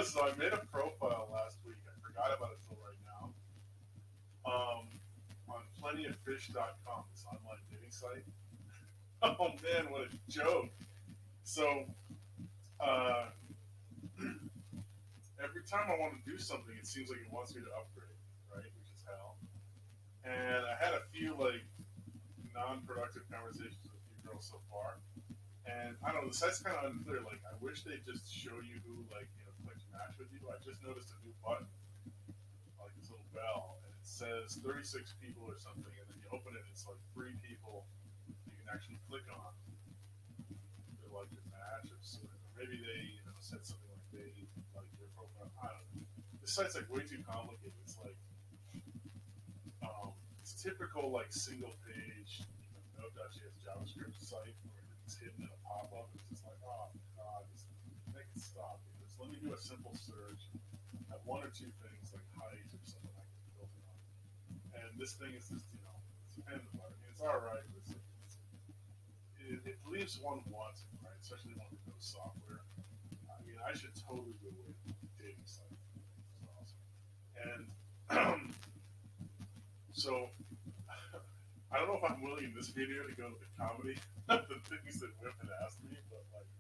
So I made a profile last week. I forgot about it till right now. On plentyoffish.com, this online dating site. Oh man, what a joke! So uh, every time I want to do something, it seems like it wants me to upgrade, right? Which is hell. And I had a few like non-productive conversations with a few girls so far. And I don't know, the site's kind of unclear. Like, I wish they just show you who, like, clicked match with you. I just noticed a new button, like this little bell, and it says 36 people or something. And then you open it, it's like three people you can actually click on. They're like your match, or maybe they, said something like they like your profile. I don't know. This site's like way too complicated. It's like it's typical like single page, Node.js JavaScript site where it's hidden in a pop up. It's just like, oh god, just make it stop. Just let me do a simple search, have one or two things like height or something I can build it on. And this thing is just, it's a pain in the butt. I mean, it's all right, but it leaves one wanting, right? Especially one with no software. I mean, I should totally go with dating site. It's awesome. And so I don't know if I'm willing in this video to go to the comedy of the things that women ask me, but like,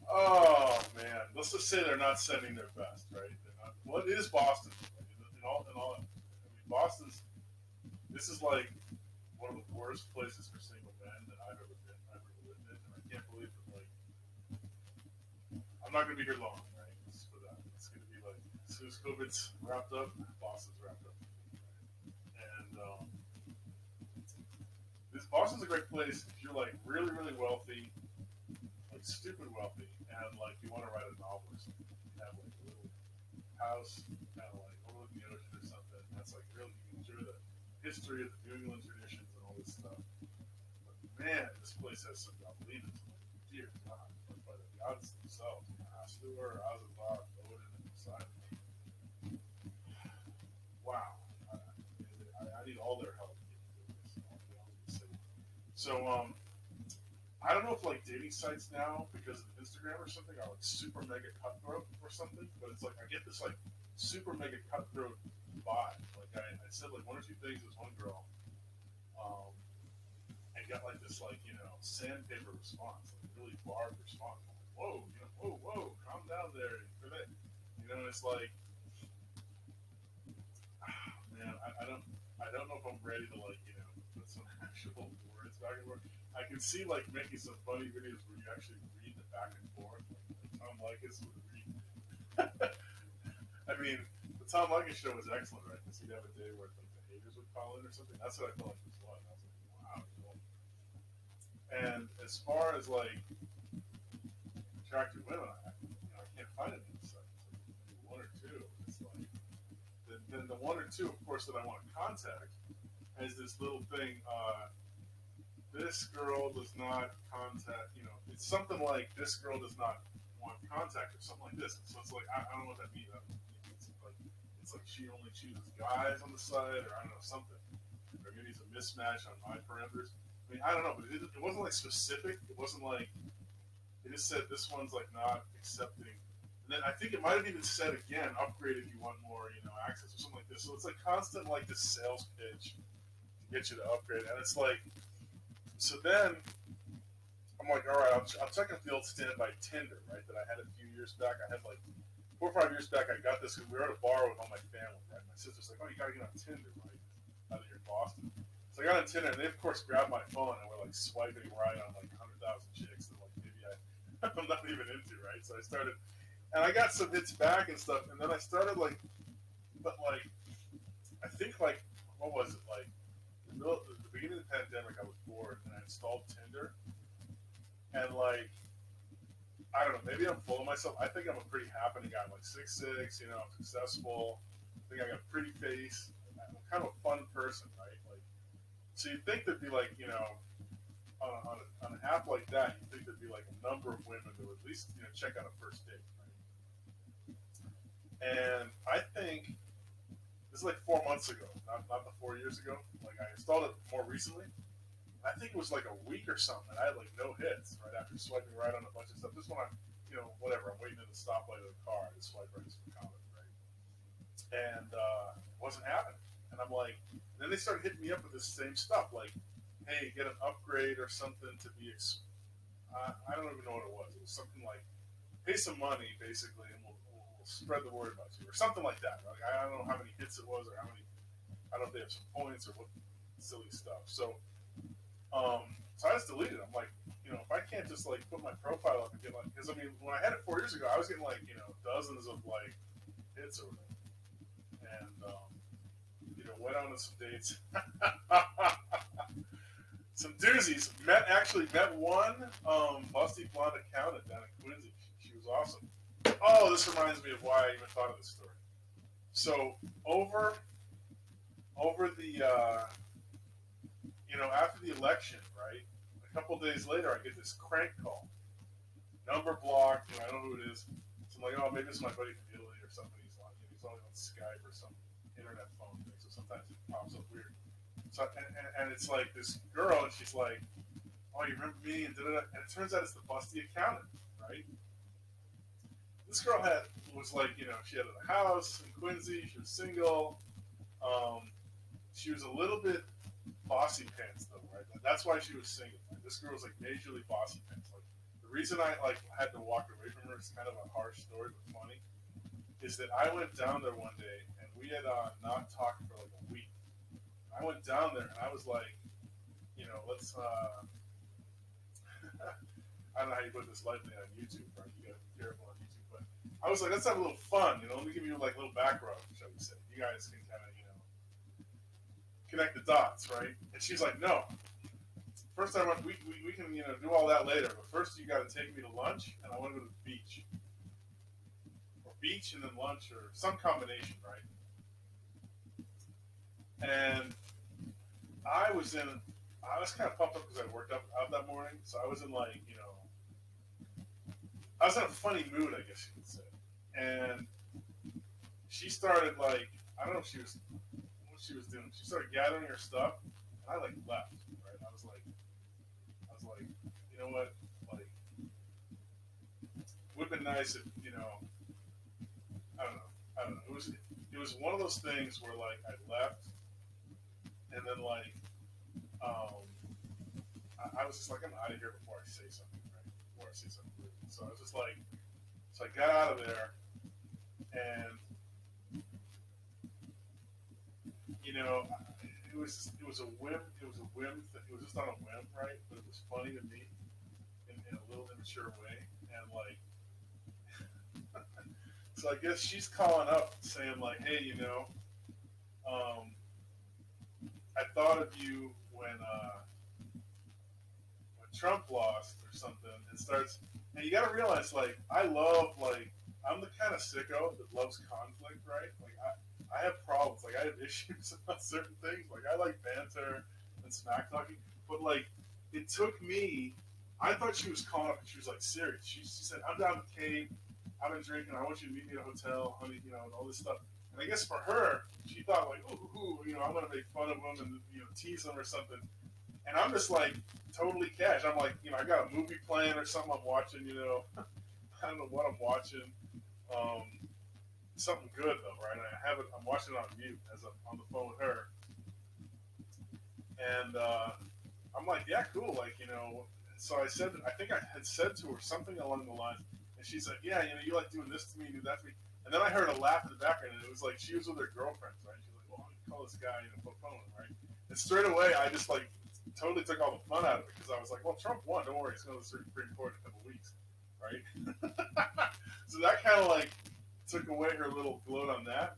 oh man, let's just say they're not sending their best, right? They're not. Well, it is Boston. Right? In all, I mean, Boston's. This is like one of the worst places for single men that I've ever been. I've ever lived in, and I can't believe that. Like, I'm not going to be here long, right? It's for that. It's going to be like as soon as COVID's wrapped up, Boston's wrapped up, and this Boston's a great place if you're like really, really wealthy, like stupid wealthy, and like you want to write a novel or something. You have like a little house, kind of like overlooking the ocean or something. That's like really you can enjoy the history of the New England traditions and all this stuff. But man, this place has some Goblins. Like, dear God, like by the gods themselves, Astur, Azavat, Odin, and Poseidon. Wow, I need all their help to get through this. So, I don't know if like dating sites now because of Instagram or something are like super mega cutthroat or something, but it's like I get this like super mega cutthroat vibe. Like I said like one or two things with one girl, um, and got like this like sandpaper response, like really barbed response. I'm like, whoa, whoa, calm down there, and it's like, man, I don't know if I'm ready to like put some actual words back and forth. I can see like making some funny videos where you actually read the back and forth, like Tom Likas would read. I mean, the Tom Likas show was excellent, right? Because he'd have a day where like the haters would call in or something. That's what I felt like this was. I was like, wow. And as far as like attractive women, I can't find it in the site. It's like one or two. It's like then the one or two, of course, that I want to contact has this little thing. This girl does not contact. It's something like this girl does not want contact or something like this. So it's like I don't know what that means. It's like she only chooses guys on the site, or I don't know something, or maybe it's a mismatch on my parameters. I mean, I don't know, but it wasn't like specific. It wasn't like it just said this one's like not accepting. And then I think it might have even said again, upgrade if you want more, access or something like this. So it's like constant like this sales pitch to get you to upgrade, and it's like, so then I'm like, all right, I'm checking the old standby Tinder, right? That I had a few years back. I had like 4 or 5 years back. I got this because we were at a bar with all my family, right? My sister's like, oh, you gotta get on Tinder, right? Out of here in Boston. So I got on Tinder, and they of course grabbed my phone and were like swiping right on like 100,000 chicks that like maybe I'm not even into, right? So I started, and I got some hits back and stuff, and then I started like, but like, I think like, what was it like? The beginning of the pandemic, I was bored and I installed Tinder, and like, I don't know, maybe I'm full of myself. I think I'm a pretty happening guy. I'm like 6'6", I'm successful. I think I got a pretty face. I'm kind of a fun person, right? Like, so you'd think there'd be like, on an app like that, you'd think there'd be like a number of women that would at least, check out a first date, right? And I think this is like 4 months ago, not the 4 years ago. Like I installed it more recently. I think it was like a week or something, and I had like no hits right after swiping right on a bunch of stuff. Just when whatever. I'm waiting at the stoplight of the car. I just swipe right for comment, right? And it wasn't happening. And I'm like, then they started hitting me up with this same stuff, like, hey, get an upgrade or something to be. I don't even know what it was. It was something like, pay some money basically, and we'll spread the word about you, or something like that. Like, I don't know how many hits it was, or how many. I don't know if they have some points or what silly stuff. So I just deleted it. I'm like, if I can't just like put my profile up and get like, because I mean, when I had it 4 years ago, I was getting like dozens of like hits or whatever, and went on to some dates, some doozies. Met one busty blonde accountant down in Quincy. She was awesome. Oh, this reminds me of why I even thought of this story. So over the after the election, right? A couple days later, I get this crank call, number blocked. I don't know who it is. So I'm like, oh, maybe it's my buddy from Italy or something. He's always on Skype or some internet phone thing. So sometimes it pops up weird. So and it's like this girl, and she's like, oh, you remember me? And da-da-da. And it turns out it's the busty accountant, right? This girl was like, she had a house in Quincy. She was single. She was a little bit bossy pants though, right? That's why she was single. Right? This girl was like majorly bossy pants. Like the reason I had to walk away from her is kind of a harsh story, but funny. Is that I went down there one day and we had not talked for like a week. I went down there and I was like, let's. I don't know how you put this lightly on YouTube, right? You gotta be careful on YouTube, but I was like, let's have a little fun. Let me give you like a little background, shall we say? You guys can kind of connect the dots, right? And she's like, no. First, we can do all that later, but first you got to take me to lunch, and I want to go to the beach, or beach and then lunch, or some combination, right? And I was kind of pumped up because I worked out that morning, so I was in like I was in a funny mood, I guess you could say. And she started like, I don't know what she was doing. She started gathering her stuff, and I like left. Right? I was like, you know what? Like, would have been nice if I don't know. It was one of those things where like I left, and then like I was just like, I'm out of here before I say something, right? Before I say something rude. So I was just like, so I got out of there, and it was a whim. It was a whim. It was just on a whim, right? But it was funny to me in a little immature way, and like, so I guess she's calling up saying like, hey, I thought of you when Trump lost or something, and starts. And you got to realize, like, I'm the kind of sicko that loves conflict, right? Like, I have problems. Like, I have issues about certain things. Like, I like banter and smack talking, but like, it took me. I thought she was calling up and she was like serious. She said, "I'm down at the Cape. I've been drinking. I want you to meet me at a hotel, honey. And all this stuff." And I guess for her, she thought like, "Ooh, I'm gonna make fun of him and tease him or something." And I'm just like totally cash. I'm like, I got a movie playing or something I'm watching. I don't know what I'm watching. Something good though, right? I'm watching it on mute as I'm on the phone with her, and I'm like, yeah, cool, like So I think I had said to her something along the lines, and she's like, yeah, you like doing this to me, you do that to me, and then I heard a laugh in the background, and it was like she was with her girlfriends, right? She's like, well, I'm gonna call this guy, phone, right? And straight away, I just like totally took all the fun out of it because I was like, well, Trump won, don't worry, he's going to the Supreme Court in a couple of weeks, right? So that kind of like took away her little gloat on that.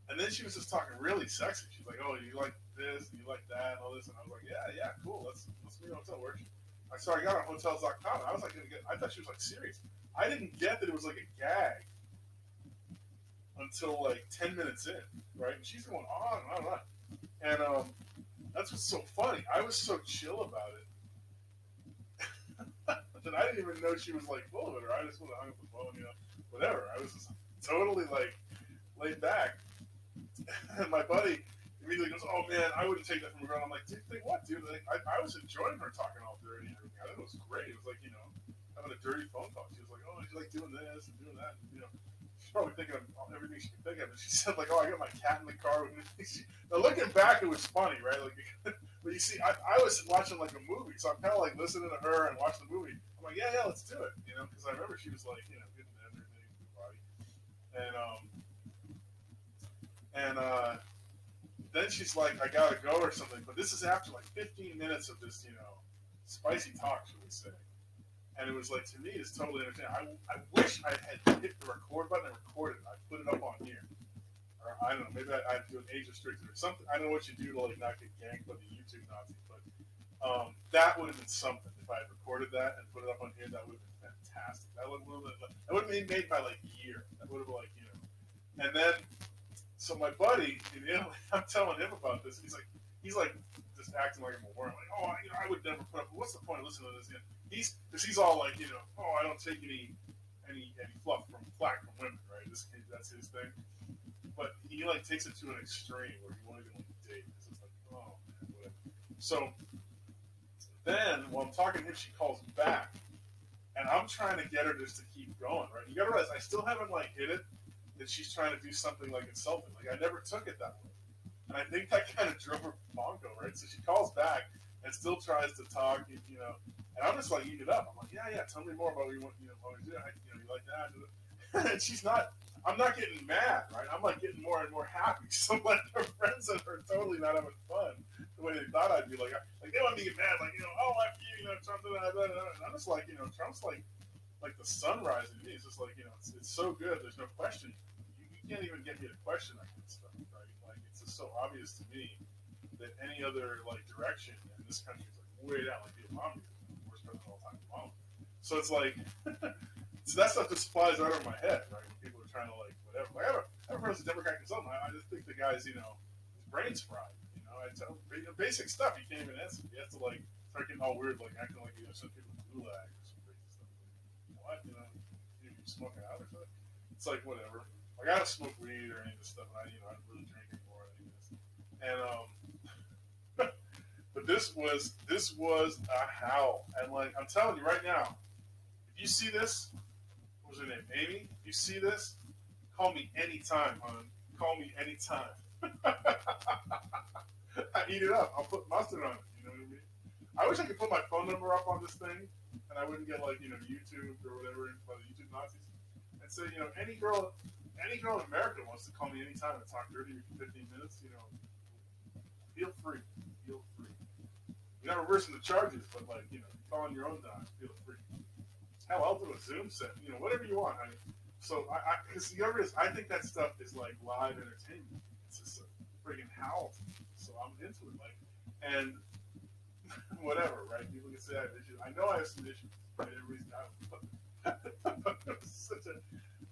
And then she was just talking really sexy. She's like, oh, you like this, and you like that, and all this. And I was like, yeah, cool. Let's meet at a hotel. So I got on hotels.com, and I was like, I thought she was like serious. I didn't get that it was like a gag until like 10 minutes in, right? And she's going on and on and on. And that's what's so funny. I was so chill about it that I didn't even know she was like full of it, or I just would have hung up the phone, whatever. I was just totally like laid back. And my buddy immediately goes, "Oh man, I wouldn't take that from a girl." I'm like, "Dude, think what, dude?" Like, I was enjoying her talking all dirty and everything. I thought it was great. It was like, having having a dirty phone call. She was like, "Oh, you like doing this and doing that." And, she's probably thinking of everything she could think of. And she said, like, "Oh, I got my cat in the car with me." Now, looking back, it was funny, right? Like, but you see, I was watching like a movie, so I'm kind of like listening to her and watching the movie. I'm like, yeah, let's do it, because I remember she was like, getting everything in the body, and then she's like, I gotta go or something. But this is after like 15 minutes of this, spicy talk, should we say? And it was like, to me, it's totally understandable. I wish I had hit the record button and recorded it. I put it up on here. Or I don't know, maybe I'd do an age restricted or something. I don't know what you do to like not get ganked by the YouTube Nazis, but that would have been something if I had recorded that and put it up on here. That would have been fantastic. That would have been made by like a year. That would have been like, And then, so my buddy in Italy, I'm telling him about this. He's like just acting like I'm a worm. Like, oh, I would never put up. What's the point of listening to this? Because he's all like, oh, I don't take any flack from women, right? That's his thing. But he like takes it to an extreme where he won't even like date. It's just like, oh man, whatever. So then, while I'm talking to him, she calls back, and I'm trying to get her just to keep going, right? You gotta realize I still haven't like hit it that she's trying to do something like insulting. Like I never took it that way, and I think that kind of drove her bonko, right? So she calls back and still tries to talk, and I'm just like eating it up. I'm like, yeah, tell me more about what you want, what you do. You like that? And she's not. I'm not getting mad, right? I'm like getting more and more happy. So like her friends and her are totally not having fun the way they thought I'd be. Like they want me to get mad, like oh after you, Trump, and I'm just like, Trump's like the sunrise in me. It's just like it's so good. There's no question. You can't even get me to question that kind of stuff, right? Like it's just so obvious to me that any other like direction in this country is like way down. Like the Obama is the worst president of all time, Obama. So it's like. So that stuff just flies right over my head, right? When people are trying to like whatever. Like, I have a friend who's a Democrat consultant. I just think the guy's, his brain's fried. I tell him basic stuff he can't even answer. He has to like start getting all weird, like acting like some people gulag or some crazy stuff. Like, what? You smoking out or something? It's like whatever. Like I don't smoke weed or any of this stuff. And I don't really drink anymore. And but this was a howl. And like I'm telling you right now, if you see this. What was her name? Amy? If you see this, call me anytime, hon. Call me anytime. I eat it up. I'll put mustard on it. You know what I mean? I wish I could put my phone number up on this thing and I wouldn't get like, YouTube or whatever by the YouTube Nazis. And say, any girl in America wants to call me anytime and talk dirty for 15 minutes, feel free. Feel free. You're not reversing the charges, but like, call on your own dime. Feel free. Hell, I'll do a Zoom set, whatever you want. So because I think that stuff is like live entertainment. It's just a friggin' howl. So I'm into it, like, and whatever, right? People can say I have issues. I know I have some issues, right? Everybody's got them.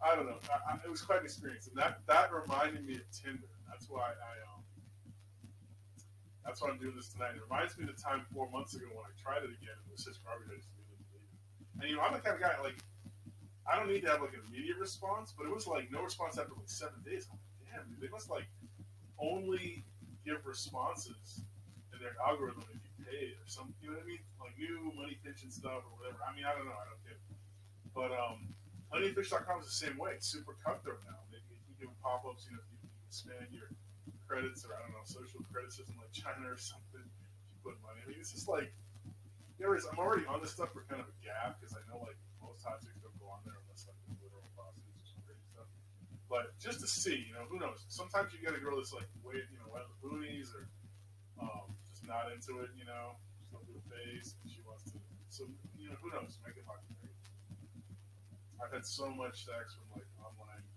I don't know. It was quite an experience, and that reminded me of Tinder. That's why that's why I'm doing this tonight. It reminds me of the time 4 months ago when I tried it again. It was such garbage. I just And I'm the kind of guy like I don't need to have like an immediate response, but it was like no response after like 7 days. I'm like, damn, dude, they must like only give responses in their algorithm if you pay or something. You know what I mean? Like new money pension stuff or whatever. I mean, I don't know. I don't get it. But honeyfish.com is the same way. It's super cutthroat now. They keep giving pop-ups. If you expand your credits or I don't know social credit system like China or something, if you put money. I mean, it's just like. I'm already on this stuff for kind of a gap because I know like most hot chicks don't go on there unless like they're literal prostitutes or some crazy stuff. But just to see, who knows? Sometimes you get a girl that's like way, out of the boonies or just not into it, just don't do a face and she wants to. So who knows? Make it lucky, right? I've had so much sex from like online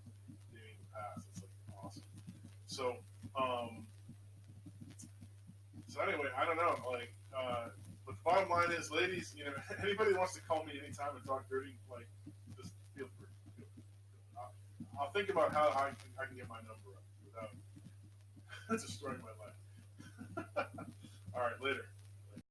dating in the past. It's like awesome. So anyway, I don't know, like. But the bottom line is, ladies, anybody wants to call me anytime and talk dirty, like, just feel free. I'll think about how I can get my number up without destroying my life. All right, later.